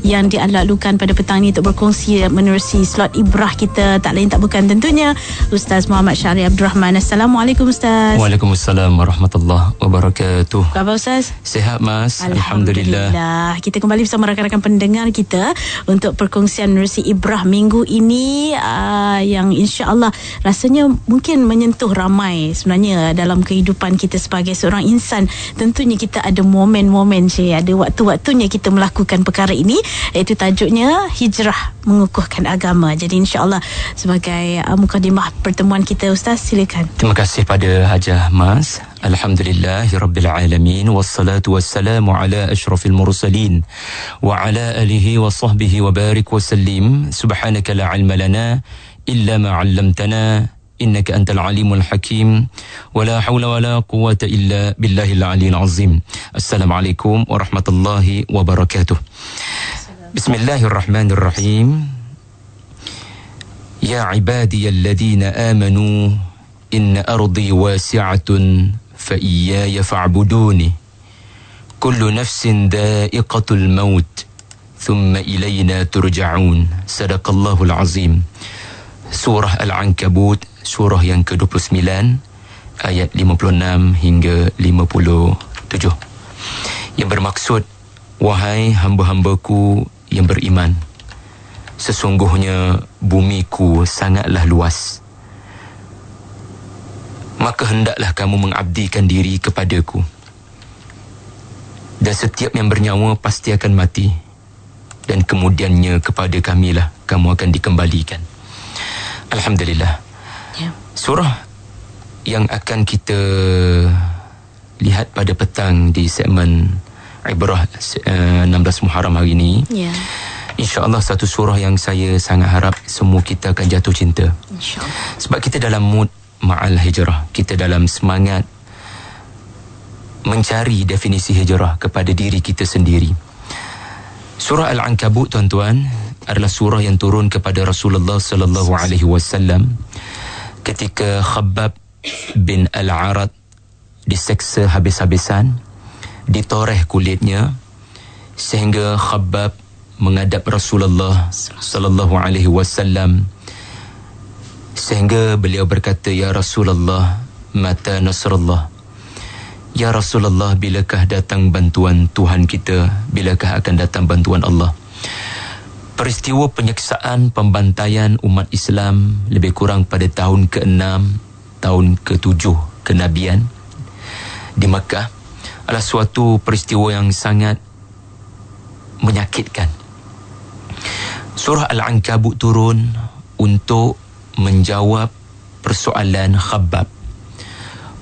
yang dilalukan pada petang ini untuk berkongsi menerusi slot Ibrah kita. Tak lain tak bukan tentunya Ustaz Muhammad Syahri Abdul Rahman. Assalamualaikum Ustaz. Waalaikumsalam warahmatullahi wabarakatuh. Apa khabar Ustaz? Sihat Mas, Alhamdulillah. Kita kembali bersama rakan-rakan pendengar kita untuk perkongsian menerusi Ibrah minggu ini, yang insya-Allah rasanya mungkin menyentuh ramai sebenarnya dalam kehidupan kita sebagai seorang insan. Tentunya kita ada momen-momen, ada waktu-waktunya kita melakukan perkara ini, iaitu tajuknya hijrah mengukuhkan agama. Jadi insya-Allah sebagai mukadimah pertemuan kita, Ustaz, silakan. Terima kasih pada Hajah Mas. Alhamdulillahirabbil alamin, wassalatu wassalamu ala asyrafil mursalin wa ala alihi wa sahbihi wa barik wa sallim. Subhanaka la ilma lana illa ma 'allamtana innaka antal alimul hakim wa la haula wa la quwwata illa billahil aliyil azim. Assalamualaikum warahmatullahi wabarakatuh. Bismillahirrahmanirrahim. Ya ibadiyalladzina amanu inna ardi wasi'atun fa iyaya fa'buduni. Kullu nafsin dha'iqatul maut thumma ilayna turja'un. Sadaqallahul azim. Surah Al-Ankabut, surah yang ke-29, ayat 56 hingga 57. Yang bermaksud, wahai hamba-hambaku yang beriman, sesungguhnya bumiku sangatlah luas. Maka hendaklah kamu mengabdikan diri kepadaku. Dan setiap yang bernyawa pasti akan mati. Dan kemudiannya kepada kamilah kamu akan dikembalikan. Alhamdulillah. Surah yang akan kita lihat pada petang di segmen Ibrah 16 Muharram hari ini, insya-Allah satu surah yang saya sangat harap semua kita akan jatuh cinta. InsyaAllah. Sebab kita dalam mood ma'al hijrah, kita dalam semangat mencari definisi hijrah kepada diri kita sendiri. Surah Al-Ankabut, tuan-tuan, adalah surah yang turun kepada Rasulullah sallallahu alaihi wasallam ketika Khabbab bin Al-Arad diseksa habis-habisan, ditoreh kulitnya, sehingga Khabbab menghadap Rasulullah sallallahu alaihi wasallam, sehingga beliau berkata, "Ya Rasulullah, mata nasrullah?" Ya Rasulullah, bilakah datang bantuan Tuhan kita? Bilakah akan datang bantuan Allah? Peristiwa penyeksaan, pembantaian umat Islam lebih kurang pada tahun ke-6, tahun ke-7 kenabian di Makkah adalah suatu peristiwa yang sangat menyakitkan. Surah Al-Ankabut turun untuk menjawab persoalan Khabbab,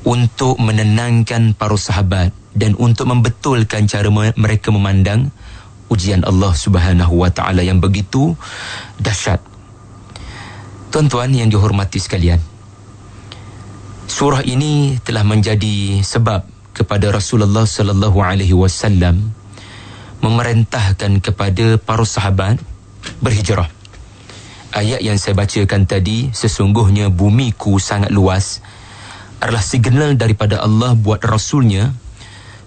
untuk menenangkan para sahabat dan untuk membetulkan cara mereka memandang ujian Allah Subhanahu wa taala yang begitu dahsyat. Tuan-tuan yang dihormati sekalian, surah ini telah menjadi sebab kepada Rasulullah sallallahu alaihi wasallam memerintahkan kepada para sahabat berhijrah. Ayat yang saya bacakan tadi, sesungguhnya bumiku sangat luas, adalah signal daripada Allah buat Rasulnya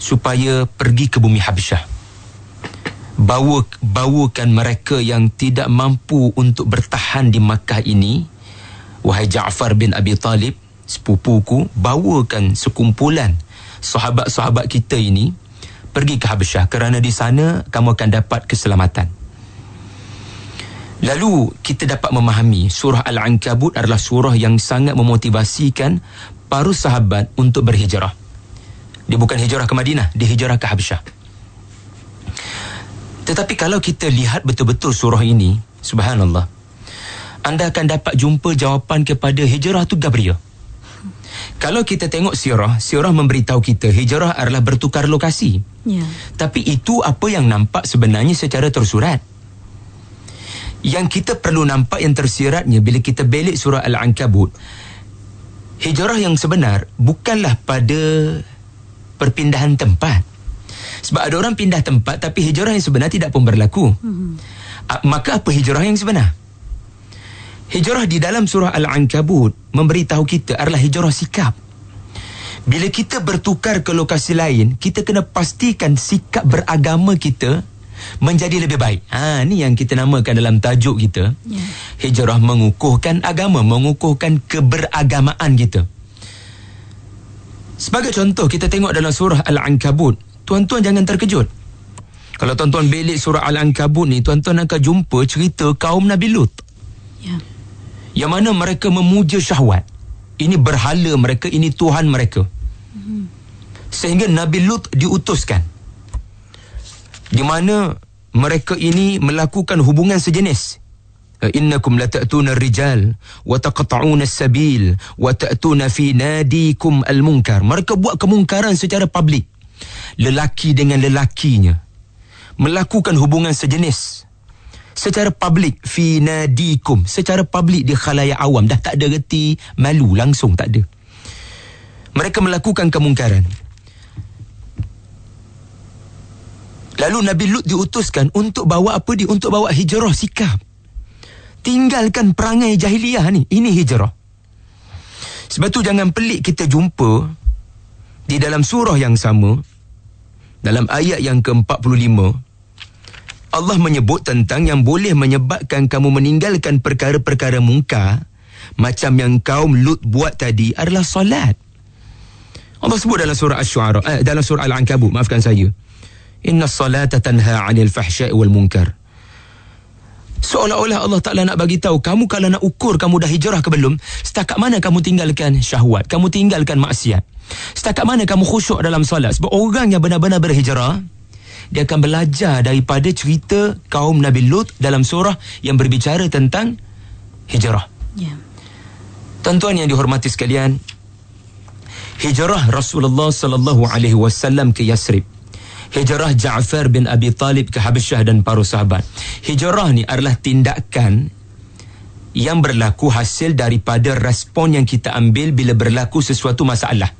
supaya pergi ke bumi Habsyah. Bawakan mereka yang tidak mampu untuk bertahan di Makkah ini. Wahai Ja'far bin Abi Talib, sepupuku, bawakan sekumpulan sahabat-sahabat kita ini pergi ke Habsyah, kerana di sana kamu akan dapat keselamatan. Lalu kita dapat memahami surah Al-Ankabut adalah surah yang sangat memotivasikan para sahabat untuk berhijrah. Dia bukan hijrah ke Madinah, dia hijrah ke Habsyah. Tetapi kalau kita lihat betul-betul surah ini, subhanallah, anda akan dapat jumpa jawapan kepada hijrah tu Gabriel. Kalau kita tengok sirah memberitahu kita hijrah adalah bertukar lokasi. Tapi itu apa yang nampak sebenarnya secara tersurat. Yang kita perlu nampak yang tersiratnya bila kita belik surah Al-Ankabut. Hijrah yang sebenar bukanlah pada perpindahan tempat. Sebab ada orang pindah tempat, tapi hijrah yang sebenar tidak pun berlaku. Maka apa hijrah yang sebenar? Hijrah di dalam surah Al-Ankabut memberitahu kita adalah hijrah sikap. Bila kita bertukar ke lokasi lain, kita kena pastikan sikap beragama kita menjadi lebih baik. Ni yang kita namakan dalam tajuk kita. Hijrah mengukuhkan agama, mengukuhkan keberagamaan kita. Sebagai contoh, kita tengok dalam surah Al-Ankabut. Tuan-tuan jangan terkejut. Kalau tuan-tuan belik surah Al-Ankabut ni, tuan-tuan akan jumpa cerita kaum Nabi Lut. Yang mana mereka memuja syahwat. Ini berhala mereka, ini Tuhan mereka. Sehingga Nabi Lut diutuskan, di mana mereka ini melakukan hubungan sejenis. Innakum lata'tuna ar-rijal wa taqta'una as-sabil wa ta'tuna fi nadikum al-munkar. Mereka buat kemungkaran secara publik. Lelaki dengan lelakinya melakukan hubungan sejenis secara publik, fi nadikum, secara publik di khalayak awam. Dah tak ada reti malu, langsung tak ada. Mereka melakukan kemungkaran. Lalu Nabi Lut diutuskan untuk bawa apa dia? Untuk bawa hijrah sikap. Tinggalkan perangai jahiliyah ni. Ini hijrah. Sebab tu jangan pelik kita jumpa di dalam surah yang sama, dalam ayat yang ke-45, Allah menyebut tentang yang boleh menyebabkan kamu meninggalkan perkara-perkara mungkar macam yang kaum Lut buat tadi adalah solat. Allah sebut dalam surah Asy-Syu'ara, dalam surah Al-Ankabut, maafkan saya. Inna salata tanha 'anil fahsya'i wal munkar. Seolah-olah Allah Ta'ala nak bagi tahu, kamu kalau nak ukur kamu dah hijrah ke belum, setakat mana kamu tinggalkan syahwat, kamu tinggalkan maksiat, setakat mana kamu khusyuk dalam solat. Sebab orang yang benar-benar berhijrah, dia akan belajar daripada cerita kaum Nabi Lut dalam surah yang berbicara tentang hijrah. Tuan-tuan yang dihormati sekalian, hijrah Rasulullah sallallahu alaihi wasallam ke Yasrib, hijrah Ja'far bin Abi Talib ke Habasyah dan para sahabat. Hijrah ni adalah tindakan yang berlaku hasil daripada respon yang kita ambil bila berlaku sesuatu masalah.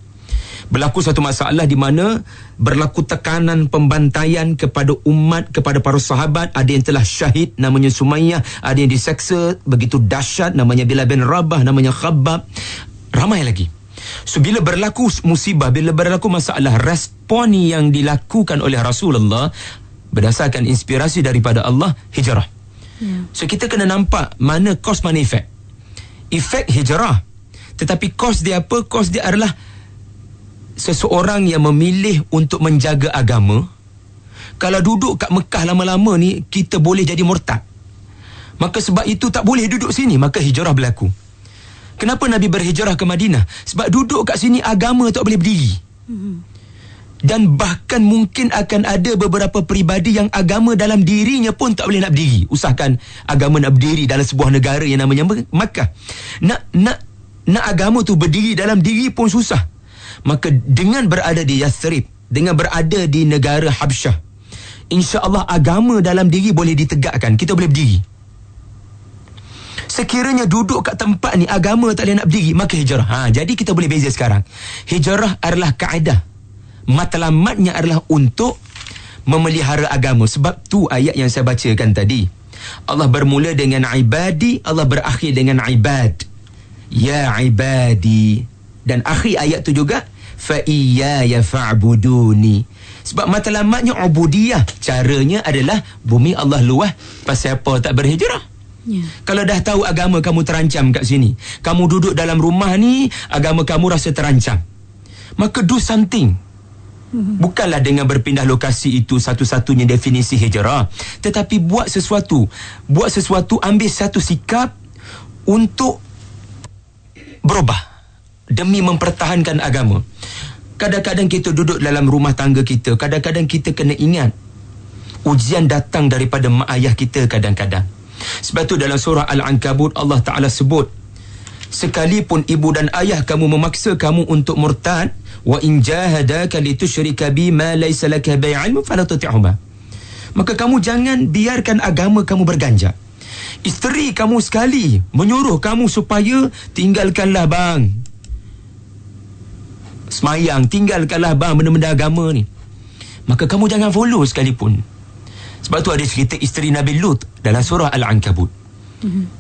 Berlaku satu masalah di mana berlaku tekanan pembantaian kepada umat, kepada para sahabat. Ada yang telah syahid, namanya Sumayyah. Ada yang diseksa begitu dahsyat, namanya Bilal bin Rabah, namanya Khabbab. Ramai lagi. So bila berlaku musibah, bila berlaku masalah, respon yang dilakukan oleh Rasulullah berdasarkan inspirasi daripada Allah, hijrah. So kita kena nampak mana kos, mana efek. Efek hijrah, tetapi kos dia apa? Kos dia adalah seseorang yang memilih untuk menjaga agama. Kalau duduk kat Mekah lama-lama ni, kita boleh jadi murtad. Maka sebab itu tak boleh duduk sini, maka hijrah berlaku. Kenapa Nabi berhijrah ke Madinah? Sebab duduk kat sini agama tak boleh berdiri. Dan bahkan mungkin akan ada beberapa peribadi yang agama dalam dirinya pun tak boleh nak berdiri. Usahakan agama nak berdiri dalam sebuah negara yang namanya Makkah. Nak agama tu berdiri dalam diri pun susah. Maka dengan berada di Yathrib, dengan berada di negara Habsyah, insya-Allah agama dalam diri boleh ditegakkan. Kita boleh berdiri. Sekiranya duduk kat tempat ni agama tak boleh nak berdiri, maka hijrah. Jadi kita boleh beza sekarang. Hijrah adalah kaedah. Matlamatnya adalah untuk memelihara agama. Sebab tu ayat yang saya bacakan tadi, Allah bermula dengan ibadi, Allah berakhir dengan ibad. Ya ibadi. Dan akhir ayat tu juga, fa iyaya fa'buduni. Sebab matlamatnya ubudiyah. Caranya adalah bumi Allah luas, pasal apa tak berhijrah? Kalau dah tahu agama kamu terancam kat sini, kamu duduk dalam rumah ni, agama kamu rasa terancam, maka do something. Bukanlah dengan berpindah lokasi itu satu-satunya definisi hijrah, tetapi buat sesuatu, ambil satu sikap untuk berubah demi mempertahankan agama. Kadang-kadang kita duduk dalam rumah tangga kita, kadang-kadang kita kena ingat ujian datang daripada mak ayah kita kadang-kadang. Sebab tu dalam surah Al-Ankabut Allah Ta'ala sebut, sekalipun ibu dan ayah kamu memaksa kamu untuk murtad, wa in jahadaka litusyrika bi ma laysa laka bihi 'ilmun fala tuti'huma. Maka kamu jangan biarkan agama kamu berganjak. Isteri kamu sekali menyuruh kamu supaya tinggalkanlah bang semayang, tinggalkanlah bang benda-benda agama ni, maka kamu jangan follow sekalipun. Sebab tu ada cerita isteri Nabi Lut dalam surah Al-Ankabut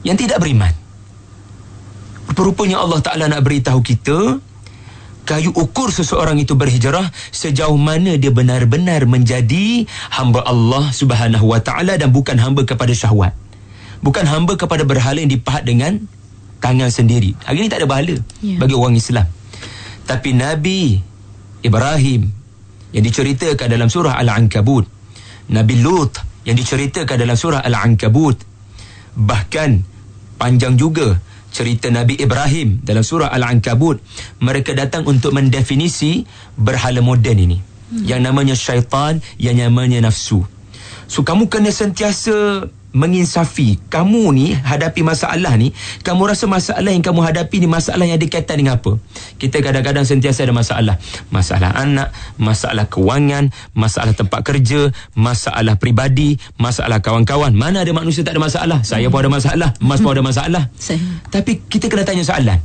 yang tidak beriman. Rupanya Allah Ta'ala nak beritahu kita, kayu ukur seseorang itu berhijrah sejauh mana dia benar-benar menjadi hamba Allah Subhanahu wa taala dan bukan hamba kepada syahwat. Bukan hamba kepada berhala yang dipahat dengan tangan sendiri. Hari ini tak ada berhala bagi orang Islam. Tapi Nabi Ibrahim yang diceritakan dalam surah Al-Ankabut, Nabi Lut yang diceritakan dalam surah Al-Ankabut, bahkan panjang juga cerita Nabi Ibrahim dalam surah Al-Ankabut. Mereka datang untuk mendefinisi berhala moden ini, yang namanya syaitan, yang namanya nafsu. So kamu kena sentiasa menginsafi. Kamu ni hadapi masalah ni, kamu rasa masalah yang kamu hadapi ni masalah yang ada kaitan dengan apa? Kita kadang-kadang sentiasa ada masalah. Masalah anak, masalah kewangan, masalah tempat kerja, masalah peribadi, masalah kawan-kawan. Mana ada manusia tak ada masalah? Saya pun ada masalah, Mas pun ada masalah. Tapi kita kena tanya soalan.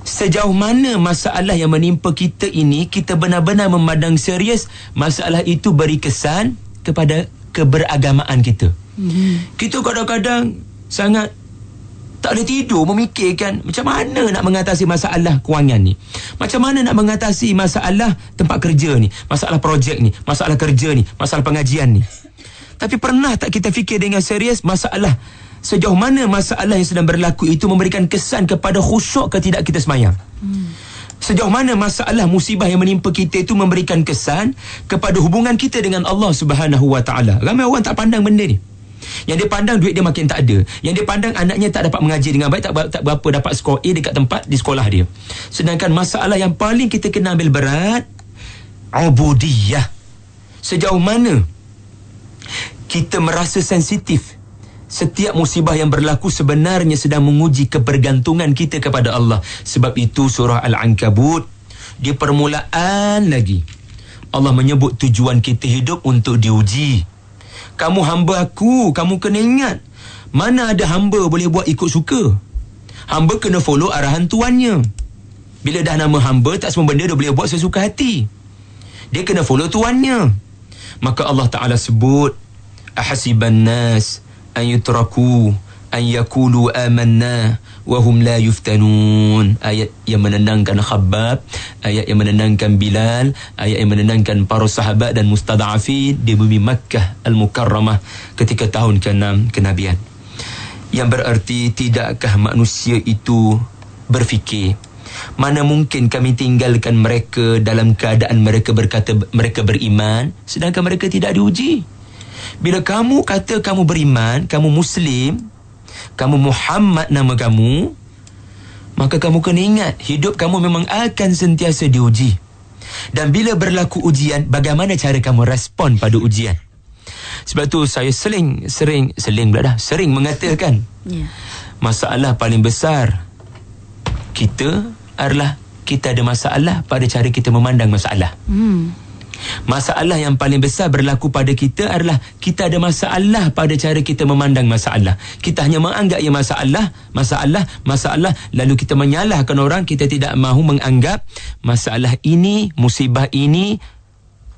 Sejauh mana masalah yang menimpa kita ini, kita benar-benar memandang serius masalah itu beri kesan kepada keberagamaan kita. Kita kadang-kadang sangat tak boleh tidur memikirkan macam mana nak mengatasi masalah kewangan ni, macam mana nak mengatasi masalah tempat kerja ni, masalah projek ni, masalah kerja ni, masalah pengajian ni. Tapi pernah tak kita fikir dengan serius masalah, sejauh mana masalah yang sedang berlaku itu memberikan kesan kepada khusyuk ke tidak kita semayang? Sejauh mana masalah musibah yang menimpa kita itu memberikan kesan kepada hubungan kita dengan Allah Subhanahu wa taala? Ramai orang tak pandang benda ni. Yang dia pandang duit dia makin tak ada. Yang dia pandang anaknya tak dapat mengaji dengan baik, tak berapa dapat skor A dekat tempat di sekolah dia. Sedangkan masalah yang paling kita kena ambil berat, ubudiyah. Sejauh mana kita merasa sensitif. Setiap musibah yang berlaku sebenarnya sedang menguji kebergantungan kita kepada Allah. Sebab itu surah Al-Ankabut, di permulaan lagi, Allah menyebut tujuan kita hidup untuk diuji. Kamu hamba aku, kamu kena ingat, mana ada hamba boleh buat ikut suka. Hamba kena follow arahan tuannya. Bila dah nama hamba, tak semua benda dia boleh buat sesuka hati. Dia kena follow tuannya. Maka Allah Ta'ala sebut, ahasiban nas an yutraku an yakulu amanna wa hum la yuftanun. Ayat yang menenangkan Khabbab, ayat yang menenangkan Bilal, ayat yang menenangkan para sahabat dan mustada'afin di bumi Makkah Al-Mukarramah ketika tahun ke-6 kenabian. Yang berarti tidakkah manusia itu berfikir, mana mungkin kami tinggalkan mereka dalam keadaan mereka berkata mereka beriman sedangkan mereka tidak diuji. Bila kamu kata kamu beriman, kamu Muslim, kamu Muhammad nama kamu, maka kamu kena ingat hidup kamu memang akan sentiasa diuji. Dan bila berlaku ujian, bagaimana cara kamu respon pada ujian? Sebab tu saya sering mengatakan, masalah paling besar kita adalah kita ada masalah pada cara kita memandang masalah. Masalah yang paling besar berlaku pada kita adalah kita ada masalah pada cara kita memandang masalah. Kita hanya menganggap ia masalah, lalu kita menyalahkan orang. Kita tidak mahu menganggap masalah ini, musibah ini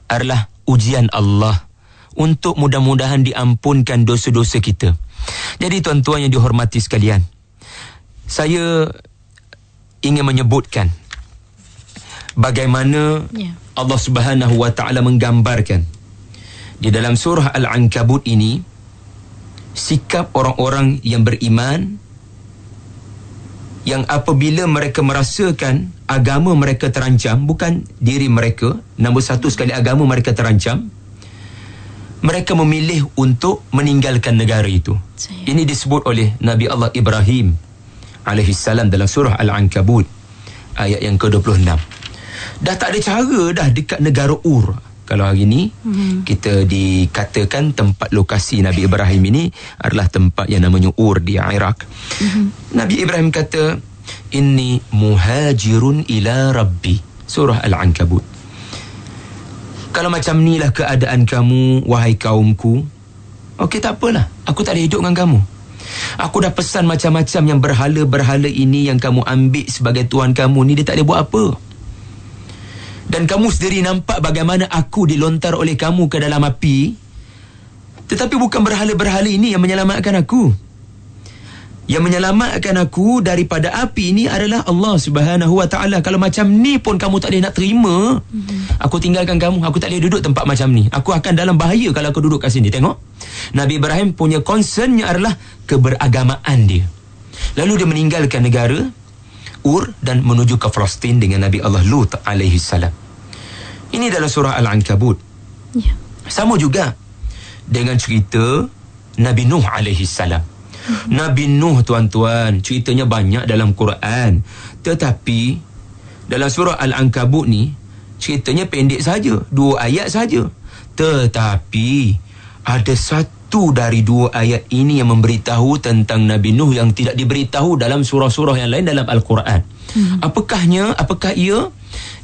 adalah ujian Allah untuk mudah-mudahan diampunkan dosa-dosa kita. Jadi tuan-tuan yang dihormati sekalian, saya ingin menyebutkan bagaimana Allah Subhanahu wa taala menggambarkan di dalam surah Al-Ankabut ini sikap orang-orang yang beriman yang apabila mereka merasakan agama mereka terancam, bukan diri mereka, nombor satu sekali agama mereka terancam, mereka memilih untuk meninggalkan negara itu. Ini disebut oleh Nabi Allah Ibrahim alaihissalam dalam surah Al-Ankabut ayat yang ke-26. Dah tak ada cara dah dekat negara Ur. Kalau hari ni kita dikatakan tempat lokasi Nabi Ibrahim ini adalah tempat yang namanya Ur di Iraq. Nabi Ibrahim kata, inni muhajirun ila rabbi. Surah Al-Ankabut. Kalau macam inilah keadaan kamu, wahai kaumku, okey, tak apalah, aku tak ada hidup dengan kamu. Aku dah pesan macam-macam yang berhala-berhala ini yang kamu ambil sebagai tuan kamu ni, dia tak ada buat apa. Dan kamu sendiri nampak bagaimana aku dilontar oleh kamu ke dalam api. Tetapi bukan berhala-berhala ini yang menyelamatkan aku. Yang menyelamatkan aku daripada api ni adalah Allah Subhanahu Wa Ta'ala. Kalau macam ni pun kamu tak boleh nak terima, aku tinggalkan kamu. Aku tak boleh duduk tempat macam ni. Aku akan dalam bahaya kalau aku duduk kat sini. Tengok, Nabi Ibrahim punya concernnya adalah keberagamaan dia. Lalu dia meninggalkan negara Ur dan menuju ke Palestin dengan Nabi Allah Lut alaihi salam. Ini dalam surah Al-Ankabut. Sama juga dengan cerita Nabi Nuh alaihi salam. Nabi Nuh, tuan-tuan, ceritanya banyak dalam Quran, tetapi dalam surah Al-Ankabut ni ceritanya pendek saja, 2 ayat saja. Tetapi ada satu dari 2 ayat ini yang memberitahu tentang Nabi Nuh yang tidak diberitahu dalam surah-surah yang lain dalam Al-Quran. Apakah ia?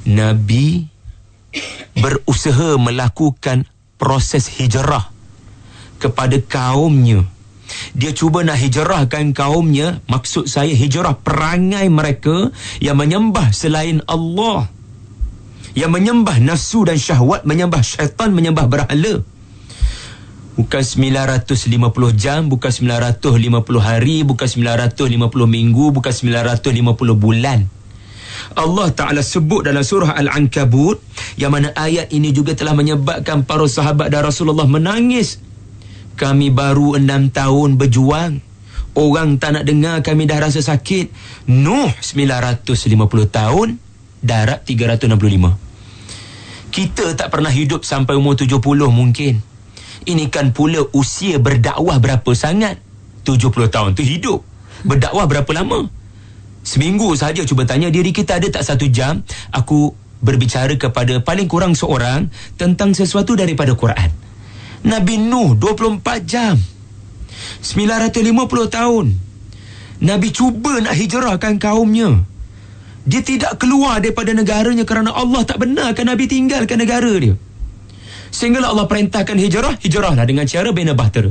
Nabi berusaha melakukan proses hijrah kepada kaumnya. Dia cuba nak hijrahkan kaumnya. Maksud saya hijrah perangai mereka yang menyembah selain Allah, yang menyembah nafsu dan syahwat, menyembah syaitan, menyembah berhala. Bukan 950 jam, bukan 950 hari, bukan 950 minggu, bukan 950 bulan. Allah Ta'ala sebut dalam surah Al-Ankabut, yang mana ayat ini juga telah menyebabkan para sahabat dan Rasulullah menangis. Kami baru 6 tahun berjuang, orang tak nak dengar, kami dah rasa sakit. Nuh 950 tahun, darat 365. Kita tak pernah hidup sampai umur 70 mungkin. Ini kan pula usia berdakwah berapa sangat? 70 tahun tu hidup. Berdakwah berapa lama? Seminggu saja. Cuba tanya diri kita, ada tak 1 jam aku berbicara kepada paling kurang seorang tentang sesuatu daripada Quran? Nabi Nuh 24 jam, 950 tahun. Nabi cuba nak hijrahkan kaumnya. Dia tidak keluar daripada negaranya kerana Allah tak benarkan Nabi tinggalkan negara dia. Sehinggalah Allah perintahkan hijrahlah dengan cara bina bahtera.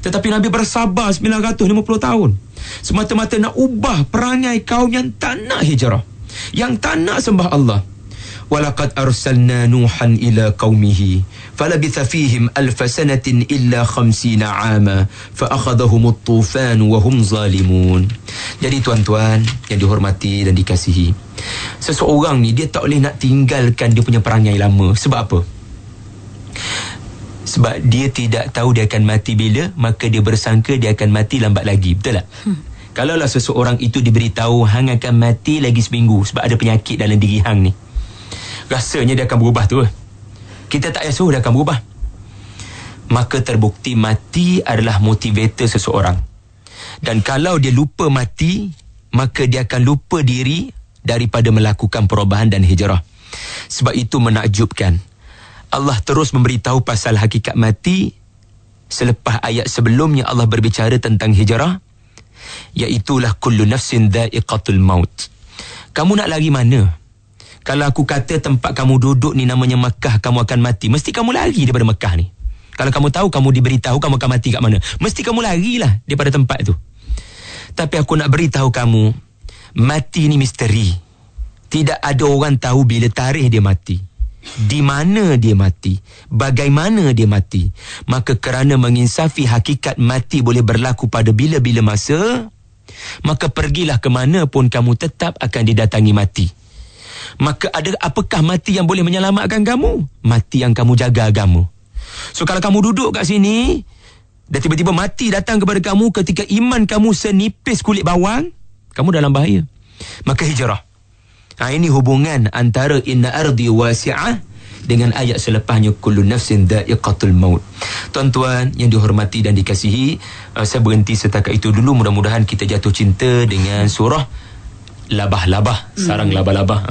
Tetapi Nabi bersabar 950 tahun, semata-mata nak ubah perangai kaum yang tak nak hijrah, yang tak nak sembah Allah. Walaqad arsalna Nuhan ila qaumihi falabitha fihim alf sanatin illa 50 'ama fa akhadhahum at-tufan wa hum zalimun. Jadi tuan-tuan yang dihormati dan dikasihi, seseorang ni dia tak boleh nak tinggalkan dia punya perangai lama. Sebab apa? Sebab dia tidak tahu dia akan mati bila, maka dia bersangka dia akan mati lambat lagi. Betul tak? Kalaulah seseorang itu diberitahu hang akan mati lagi seminggu sebab ada penyakit dalam diri hang ni, rasanya dia akan berubah tu. Kita tak payah suruh, dia akan berubah. Maka terbukti mati adalah motivator seseorang. Dan kalau dia lupa mati, maka dia akan lupa diri daripada melakukan perubahan dan hijrah. Sebab itu menakjubkan, Allah terus memberitahu pasal hakikat mati selepas ayat sebelumnya Allah berbicara tentang hijrah, iaitulah kullu nafsin dha'iqatul maut. Kamu nak lari mana? Kalau aku kata tempat kamu duduk ni namanya Mekah, kamu akan mati, mesti kamu lari daripada Mekah ni. Kalau kamu tahu, kamu diberitahu kamu akan mati kat mana, mesti kamu larilah daripada tempat tu. Tapi aku nak beritahu kamu, mati ni misteri. Tidak ada orang tahu bila tarikh dia mati, di mana dia mati, bagaimana dia mati. Maka kerana menginsafi hakikat mati boleh berlaku pada bila-bila masa, maka pergilah ke mana pun kamu tetap akan didatangi mati. Maka ada apakah mati yang boleh menyelamatkan kamu? Mati yang kamu jaga agama. So kalau kamu duduk kat sini dan tiba-tiba mati datang kepada kamu ketika iman kamu senipis kulit bawang, kamu dalam bahaya. Maka hijrah. Ini hubungan antara inna ardi wasi'ah dengan ayat selepasnya kullu nafsin dha'iqatul maut. Tuan-tuan yang dihormati dan dikasihi, saya berhenti setakat itu dulu. Mudah-mudahan kita jatuh cinta dengan surah labah-labah, sarang labah-labah.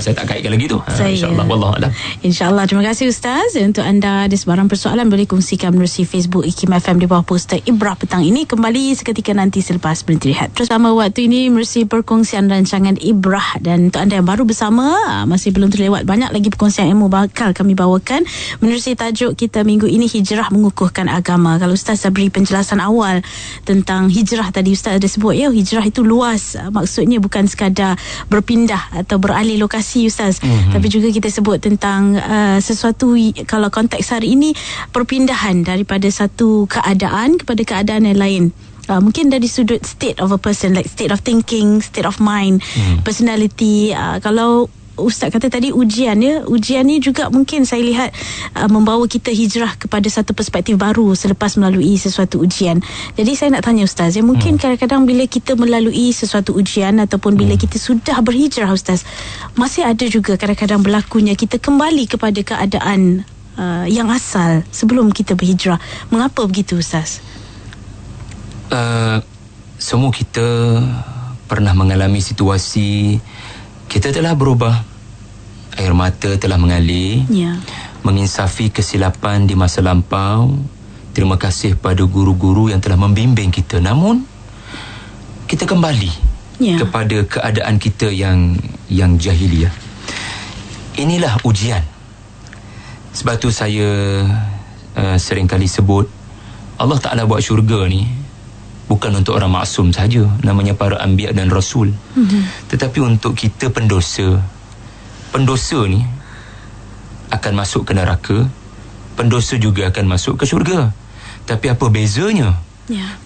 Saya tak kaitkan lagi tu. InsyaAllah, wallahualam. InsyaAllah. Terima kasih Ustaz. Untuk anda ada sebarang persoalan boleh kongsikan melalui Facebook IKIM FM di bawah poster Ibrah petang ini. Kembali seketika nanti selepas berhenti rehat. Terus sama waktu ini melalui perkongsian rancangan Ibrah. Dan untuk anda yang baru bersama, masih belum terlewat banyak lagi perkongsian ilmu bakal kami bawakan menerusi tajuk kita minggu ini, hijrah mengukuhkan agama. Kalau Ustaz dah beri penjelasan awal tentang hijrah tadi, Ustaz ada sebut hijrah itu luas. Maksudnya bukan sekadar berpindah atau beralih lokasi Ustaz, tapi juga kita sebut tentang sesuatu, kalau konteks hari ini, perpindahan daripada satu keadaan kepada keadaan yang lain. mungkin dari sudut state of a person, like state of thinking, state of mind, personality. Kalau Ustaz kata tadi ujian ni juga mungkin saya lihat membawa kita hijrah kepada satu perspektif baru selepas melalui sesuatu ujian. Jadi saya nak tanya Ustaz, mungkin kadang-kadang bila kita melalui sesuatu ujian ataupun bila kita sudah berhijrah Ustaz, masih ada juga kadang-kadang berlakunya kita kembali kepada keadaan yang asal sebelum kita berhijrah. Mengapa begitu Ustaz? Semua kita pernah mengalami situasi kita telah berubah, air mata telah mengalir, menginsafi kesilapan di masa lampau. Terima kasih pada guru-guru yang telah membimbing kita. Namun kita kembali kepada keadaan kita yang jahiliah. Inilah ujian. Sebab tu saya sering kali sebut, Allah Ta'ala buat syurga ni bukan untuk orang maksum saja, namanya para anbiya dan rasul, tetapi untuk kita pendosa. Pendosa ni akan masuk ke neraka, pendosa juga akan masuk ke syurga. Tapi apa bezanya?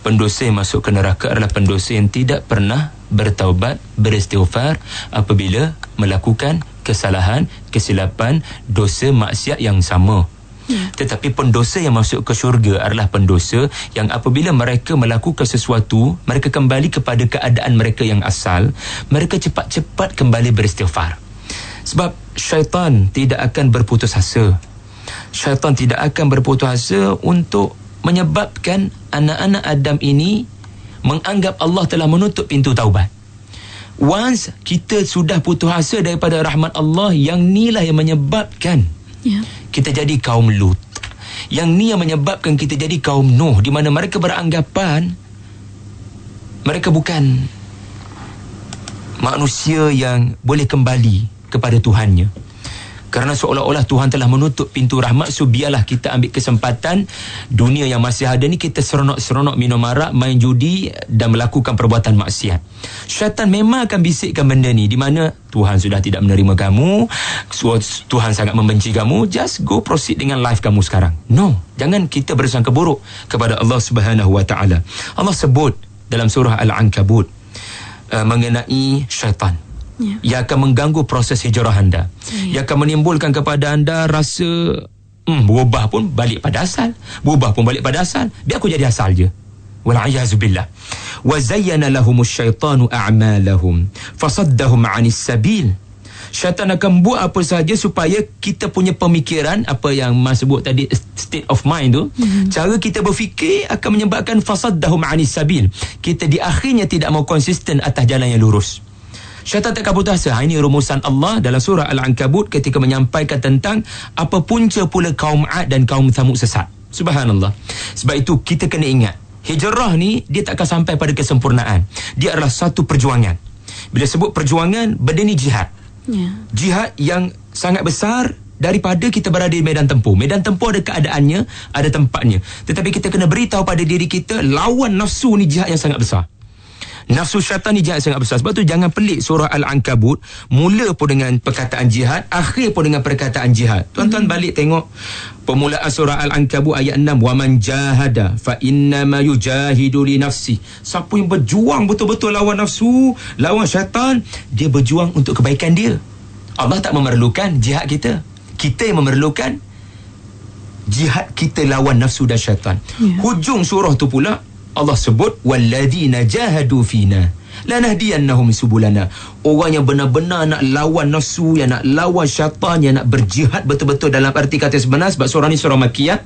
Pendosa yang masuk ke neraka adalah pendosa yang tidak pernah bertaubat, beristighfar apabila melakukan kesalahan, kesilapan, dosa, maksiat yang sama. Tetapi pendosa yang masuk ke syurga adalah pendosa yang apabila mereka melakukan sesuatu, mereka kembali kepada keadaan mereka yang asal, mereka cepat-cepat kembali beristighfar. Sebab syaitan tidak akan berputus asa. Syaitan tidak akan berputus asa untuk menyebabkan anak-anak Adam ini menganggap Allah telah menutup pintu taubat. Once kita sudah putus asa daripada rahmat Allah, yang inilah yang menyebabkan kita jadi kaum Lut. Yang ni yang menyebabkan kita jadi kaum Nuh, di mana mereka beranggapan mereka bukan manusia yang boleh kembali kepada Tuhannya. Kerana seolah-olah Tuhan telah menutup pintu rahmat, so biarlah kita ambil kesempatan dunia yang masih ada ni, kita seronok-seronok minum arak, main judi dan melakukan perbuatan maksiat. Syaitan memang akan bisikkan benda ni, di mana Tuhan sudah tidak menerima kamu, Tuhan sangat membenci kamu, just go proceed dengan life kamu sekarang. No, jangan kita bersangka buruk kepada Allah Subhanahu Wa Taala. Allah sebut dalam surah Al-Ankabut mengenai syaitan. Ia akan mengganggu proses hijrah anda. Ia akan menimbulkan kepada anda rasa berubah pun balik pada asal, berubah pun balik pada asal, biar aku jadi asal je. Wal'ayazubillah. Wa zayyana lahumus syaitanu a'malahum fasaddahum 'anis sabil. Syaitan akan buat apa saja supaya kita punya pemikiran, apa yang Mas sebut tadi, state of mind tu, cara kita berfikir akan menyebabkan fasaddahum 'anis sabil. Kita di akhirnya tidak mau konsisten atas jalan yang lurus. Syaitan tak putus asa. Ini rumusan Allah dalam surah Al-Ankabut ketika menyampaikan tentang apa punca pula kaum Ad dan kaum Thamud sesat. Subhanallah. Sebab itu kita kena ingat, hijrah ni dia tak akan sampai pada kesempurnaan. Dia adalah satu perjuangan. Bila sebut perjuangan, benda ni jihad. Jihad yang sangat besar daripada kita berada di medan tempur. Medan tempur ada keadaannya, ada tempatnya. Tetapi kita kena beritahu pada diri kita, lawan nafsu ni jihad yang sangat besar. Nafsu syaitan ni jihad sangat besar. Sebab tu jangan pelik surah Al-Ankabut, mula pun dengan perkataan jihad, akhir pun dengan perkataan jihad. Tuan-tuan balik tengok permulaan surah Al-Ankabut ayat 6, wa man jahada fa innama yujahidu li nafsi. Siapa yang berjuang betul-betul lawan nafsu, lawan syaitan, dia berjuang untuk kebaikan dia. Allah tak memerlukan jihad kita. Kita yang memerlukan jihad kita lawan nafsu dan syaitan. Hujung surah tu pula Allah sebut walladzina jahadu fina lanahdiyannahum subulana. Orang yang benar-benar nak lawan nafsu, yang nak lawan syaitan, yang nak berjihad betul-betul dalam arti kata sebenar. Sebab surah ni surah Makkiyah,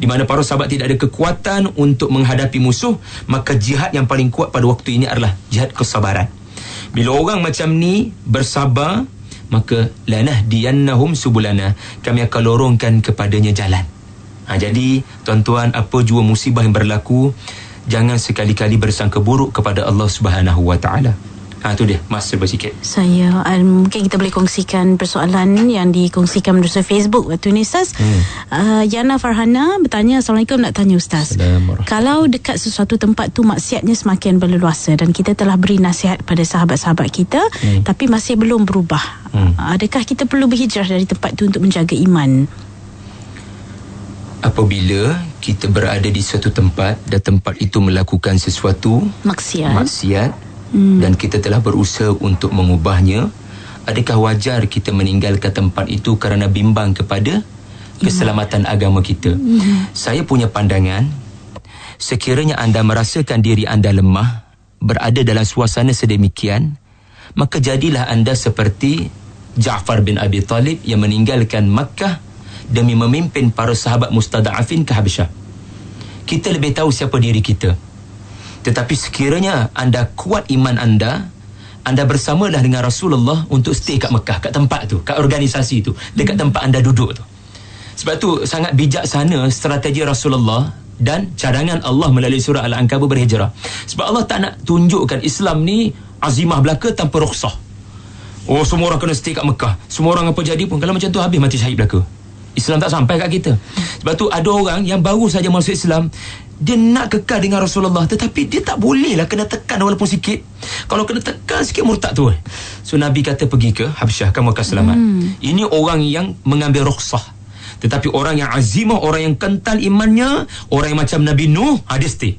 di mana para sahabat tidak ada kekuatan untuk menghadapi musuh, maka jihad yang paling kuat pada waktu ini adalah jihad kesabaran. Bila orang macam ni bersabar, maka lanahdiyannahum subulana, kami akan lorongkan kepadanya jalan. Jadi tuan-tuan, apa jua musibah yang berlaku, jangan sekali-kali bersangka buruk kepada Allah Subhanahu Wa Taala. Itu dia, Mas, serba sikit. Saya mungkin kita boleh kongsikan persoalan yang dikongsikan melalui Facebook waktu ni, Ustaz. Yana Farhana bertanya, Assalamualaikum, nak tanya Ustaz, kalau dekat sesuatu tempat tu maksiatnya semakin berleluasa dan kita telah beri nasihat pada sahabat-sahabat kita, tapi masih belum berubah, adakah kita perlu berhijrah dari tempat tu untuk menjaga iman? apabila kita berada di suatu tempat dan tempat itu melakukan sesuatu maksiat dan kita telah berusaha untuk mengubahnya, adakah wajar kita meninggalkan tempat itu kerana bimbang kepada keselamatan agama kita? Saya punya pandangan, sekiranya anda merasakan diri anda lemah, berada dalam suasana sedemikian, maka jadilah anda seperti Ja'far bin Abi Talib yang meninggalkan Makkah demi memimpin para sahabat mustada'afin ke Habasyah. Kita lebih tahu siapa diri kita. Tetapi sekiranya anda kuat iman anda bersamalah dengan Rasulullah untuk stay kat Mekah, kat tempat tu, kat organisasi tu, dekat tempat anda duduk tu. Sebab tu sangat bijaksana strategi Rasulullah dan cadangan Allah melalui surah Al-Ankabut berhijrah. Sebab Allah tak nak tunjukkan Islam ni azimah belaka tanpa rukhsah. Oh, semua orang kena stay kat Mekah, semua orang apa jadi pun, kalau macam tu habis mati syahid belaka. Islam tak sampai kat kita. Sebab tu ada orang yang baru saja masuk Islam, dia nak kekal dengan Rasulullah, tetapi dia tak boleh lah, kena tekan walaupun sikit. Kalau kena tekan sikit murtad tu. So Nabi kata pergi ke Habasyah, kamu akan selamat. Ini orang yang mengambil rukhsah. Tetapi orang yang azimah, orang yang kental imannya, orang yang macam Nabi Nuh, dia stay.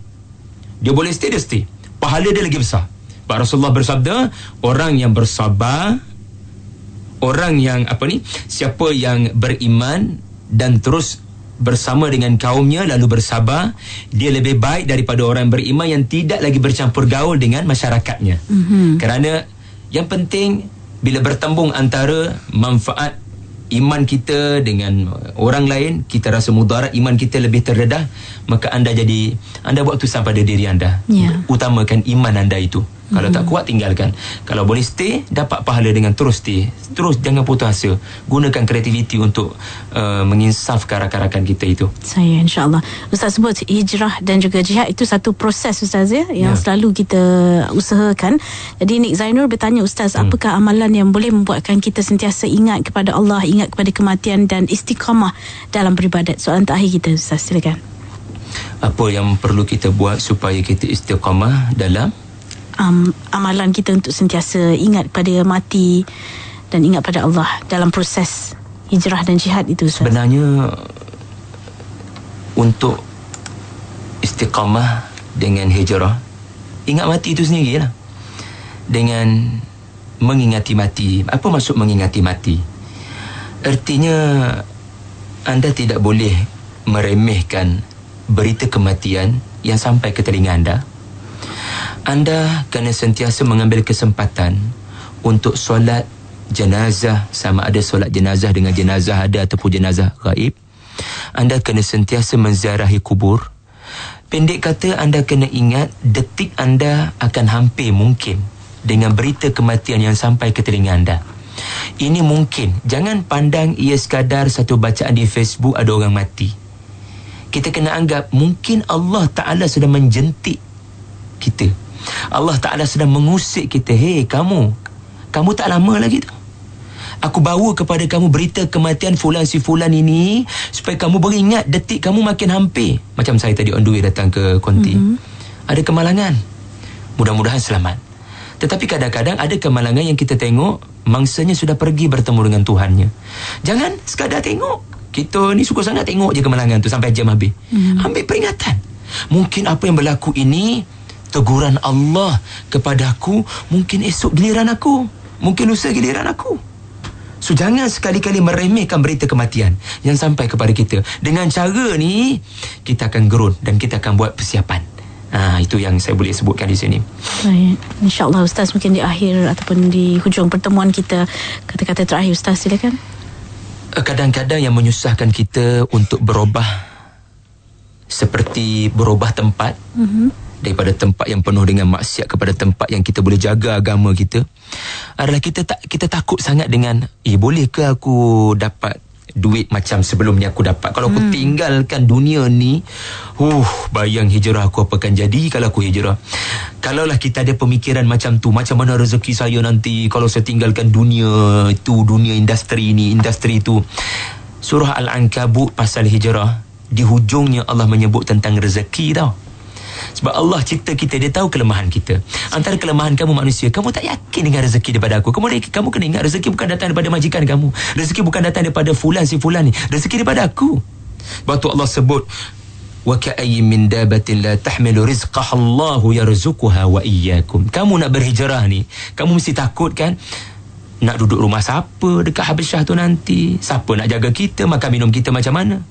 Dia boleh stay, dia stay. Pahala dia lagi besar. Pak Rasulullah bersabda, orang yang bersabar, orang yang siapa yang beriman dan terus bersama dengan kaumnya lalu bersabar, dia lebih baik daripada orang beriman yang tidak lagi bercampur gaul dengan masyarakatnya. Kerana yang penting bila bertembung antara manfaat iman kita dengan orang lain, kita rasa mudarat iman kita lebih terdedah, maka anda buat tusan pada diri anda. Utamakan iman anda itu. Kalau tak kuat, tinggalkan. Kalau boleh stay, dapat pahala dengan terus stay. Terus jangan putus asa. Gunakan kreativiti untuk menginsafkan rakan-rakan kita itu. Saya insyaAllah. Ustaz sebut hijrah dan juga jihad itu satu proses Ustaz yang selalu kita usahakan. Jadi Nik Zainur bertanya Ustaz, apakah amalan yang boleh membuatkan kita sentiasa ingat kepada Allah, ingat kepada kematian dan istiqamah dalam beribadat? Soalan terakhir kita Ustaz, silakan. Apa yang perlu kita buat supaya kita istiqamah dalam amalan kita untuk sentiasa ingat pada mati dan ingat pada Allah dalam proses hijrah dan jihad itu Ustaz? Sebenarnya untuk istiqamah dengan hijrah, ingat mati itu sendirilah. Dengan mengingati mati. Apa maksud mengingati mati? Artinya anda tidak boleh meremehkan berita kematian yang sampai ke telinga anda. Anda kena sentiasa mengambil kesempatan untuk solat jenazah, sama ada solat jenazah dengan jenazah ada ataupun jenazah gaib. Anda kena sentiasa menziarahi kubur. Pendek kata, anda kena ingat detik anda akan hampir mungkin dengan berita kematian yang sampai ke telinga anda. Ini mungkin. Jangan pandang ia sekadar satu bacaan di Facebook ada orang mati. Kita kena anggap mungkin Allah Ta'ala sedang menjentik kita. Allah Ta'ala sedang mengusik kita. Hei kamu tak lama lagi tu. Aku bawa kepada kamu berita kematian fulan si fulan ini supaya kamu beringat detik kamu makin hampir. Macam saya tadi on the way datang ke Konti. Ada kemalangan. Mudah-mudahan selamat. Tetapi kadang-kadang ada kemalangan yang kita tengok mangsanya sudah pergi bertemu dengan Tuhannya. Jangan sekadar tengok. Kita ni suka sangat tengok je kemalangan tu sampai jam habis. Ambil peringatan. Mungkin apa yang berlaku ini teguran Allah kepada aku, mungkin esok giliran aku, mungkin lusa giliran aku. So jangan sekali-kali meremehkan berita kematian yang sampai kepada kita. Dengan cara ni kita akan gerun dan kita akan buat persiapan. Itu yang saya boleh sebutkan di sini. Baik. InsyaAllah Ustaz, mungkin di akhir ataupun di hujung pertemuan kita, kata-kata terakhir Ustaz, silakan. Kadang-kadang yang menyusahkan kita untuk berubah, seperti berubah tempat, daripada tempat yang penuh dengan maksiat kepada tempat yang kita boleh jaga agama kita, adalah kita takut sangat dengan boleh ke aku dapat duit macam sebelumnya aku dapat. Kalau aku tinggalkan dunia ni, bayang hijrah aku apa akan jadi kalau aku hijrah. Kalaulah kita ada pemikiran macam tu, macam mana rezeki saya nanti kalau saya tinggalkan dunia itu, dunia industri ni, industri itu. Surah Al-Ankabut pasal hijrah, di hujungnya Allah menyebut tentang rezeki tau. Sebab Allah cipta kita, dia tahu kelemahan kita. Antara kelemahan kamu manusia, kamu tak yakin dengan rezeki daripada aku. Kamu kena ingat, rezeki bukan datang daripada majikan kamu. Rezeki bukan datang daripada fulan si fulan ni. Rezeki daripada aku. Sebab tu Allah sebut, wa ka'ayyin min dabatin la tahmilu rizqaha Allahu yarzuquha wa iyyakum. Kamu nak berhijrah ni, kamu mesti takut kan, nak duduk rumah siapa dekat Habasyah tu nanti, siapa nak jaga kita, makan minum kita macam mana?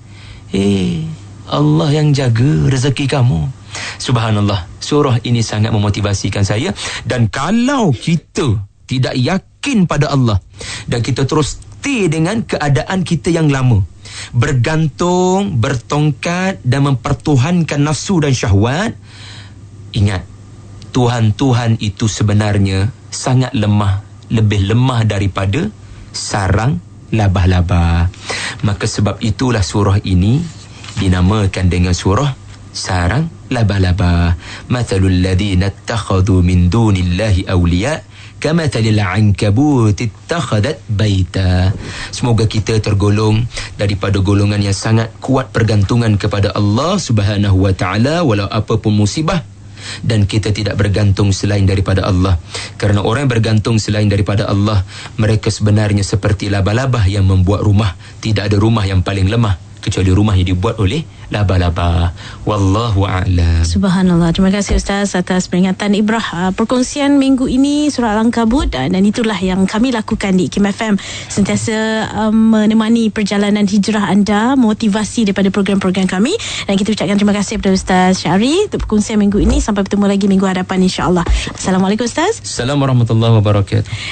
Allah yang jaga rezeki kamu. Subhanallah, surah ini sangat memotivasikan saya. Dan kalau kita tidak yakin pada Allah dan kita terus stay dengan keadaan kita yang lama, bergantung, bertongkat dan mempertuhankan nafsu dan syahwat, ingat, Tuhan-Tuhan itu sebenarnya sangat lemah, lebih lemah daripada sarang labah-labah. Maka sebab itulah surah ini dinamakan dengan surah sarang labah-labah. Mathalul ladzina ittakhadhu min dunillahi awliya kamathalil ankabut ittakhadat baita. Semoga kita tergolong daripada golongan yang sangat kuat pergantungan kepada Allah Subhanahu wa taala walau apapun musibah, dan kita tidak bergantung selain daripada Allah. Kerana orang yang bergantung selain daripada Allah, mereka sebenarnya seperti labah-labah yang membuat rumah. Tidak ada rumah yang paling lemah kecuali rumah yang dibuat oleh laba-laba. Wallahu a'lam. Subhanallah. Terima kasih Ustaz atas peringatan ibrah perkongsian minggu ini surah Al-Ankabut, dan itulah yang kami lakukan di Kim FM, sentiasa menemani perjalanan hijrah anda, motivasi daripada program-program kami. Dan kita ucapkan terima kasih kepada Ustaz Syahri untuk perkongsian minggu ini. Sampai bertemu lagi minggu hadapan insya-Allah. Assalamualaikum Ustaz. Assalamualaikum warahmatullahi wabarakatuh.